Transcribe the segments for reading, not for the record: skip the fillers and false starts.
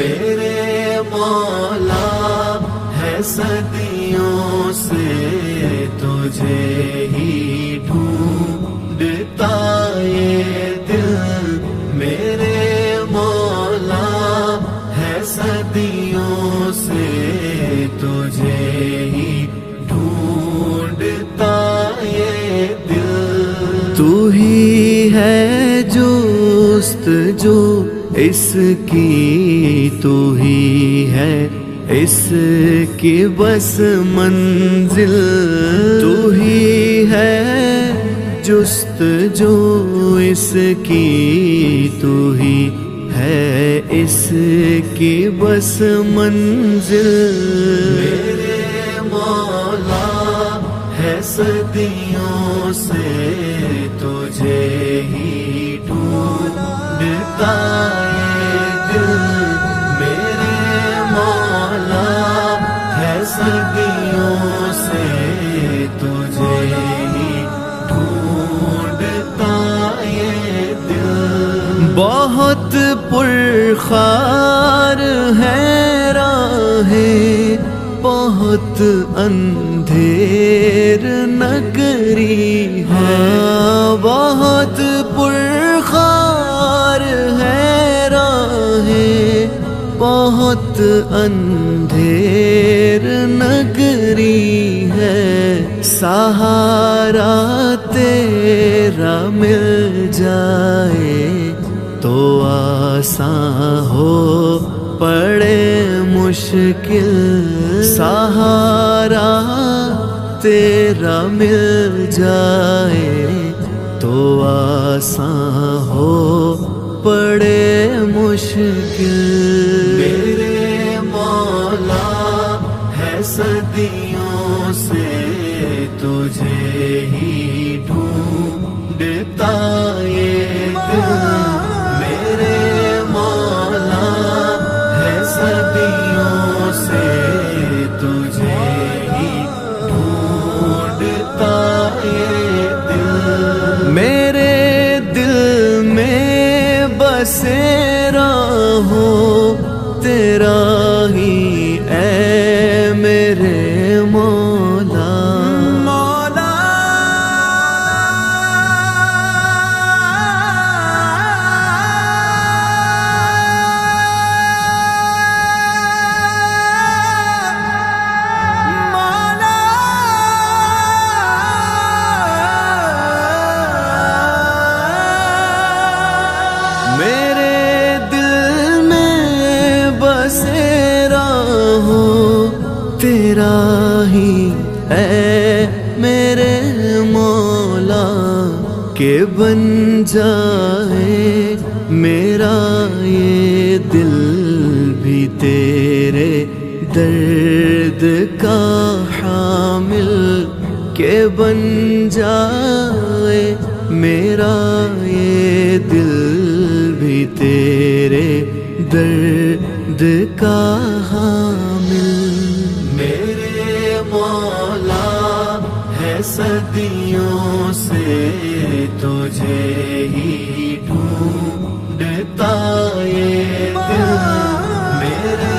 میرے مولا ہے صدیوں سے تجھے ہی ڈھونڈتا یہ دل، میرے مولا ہے صدیوں سے تجھے ہی ڈھونڈتا یہ دل۔ تو ہی ہے جستجو اس کی، تو ہی ہے اس کی بس منزل، تو ہی ہے جستجو اس کی، تو ہی ہے اس کی بس منزل۔ میرے مولا ہے صدیوں سے تجھے ہی ڈھونڈتا یہ دل، میرے مولا ہے صدیوں سے تجھے ہی ڈھونڈتا یہ دل۔ بہت پرخار ہے راہیں، بہت اندھیر نگری ہے، بہت پرخار ہے راہیں، بہت اندھیر نگری ہے، سہارا تیرا مل جائے تو آسان ہو پڑے مشکل، سہارا تیرا مل جائے تو آسان ہو پڑے مشکل۔ میرے مولا ہے صدیوں سے تجھے ہی ڈھونڈتا یہ دل، میرے مولا ہے صدیوں سے تجھے ہی ڈھونڈتا یہ دل۔ میرے دل میں بسیرا ہو تیرا ہی اے میرے مولا، مولا میرے دل میں بسیرا ہو تیرا ہی اے میرے مولا، کہ بن جائے میرا یہ دل بھی تیرے درد کا حامل، کہ بن جائے میرا یہ دل بھی تیرے درد کا حامل۔ میرے مولا ہے صدیوں سے تجھے ہی ڈھونڈتا یہ دل، میرے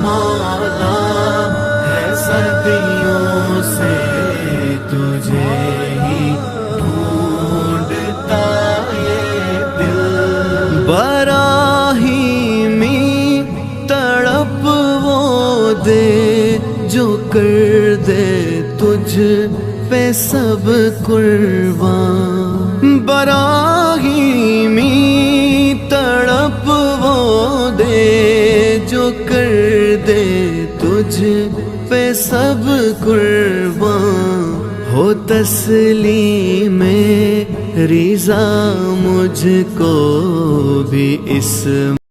مولا ہے صدیوں سے تجھے ہی ڈھونڈتا یہ دل۔ براہیمی تڑپ وہ دے جو کر دے تجھ پہ سب قربان، براہیمی تڑپ وہ دے جو کر دے تجھ پہ سب قربان، ہو تسلیم رضا مجھ کو بھی اس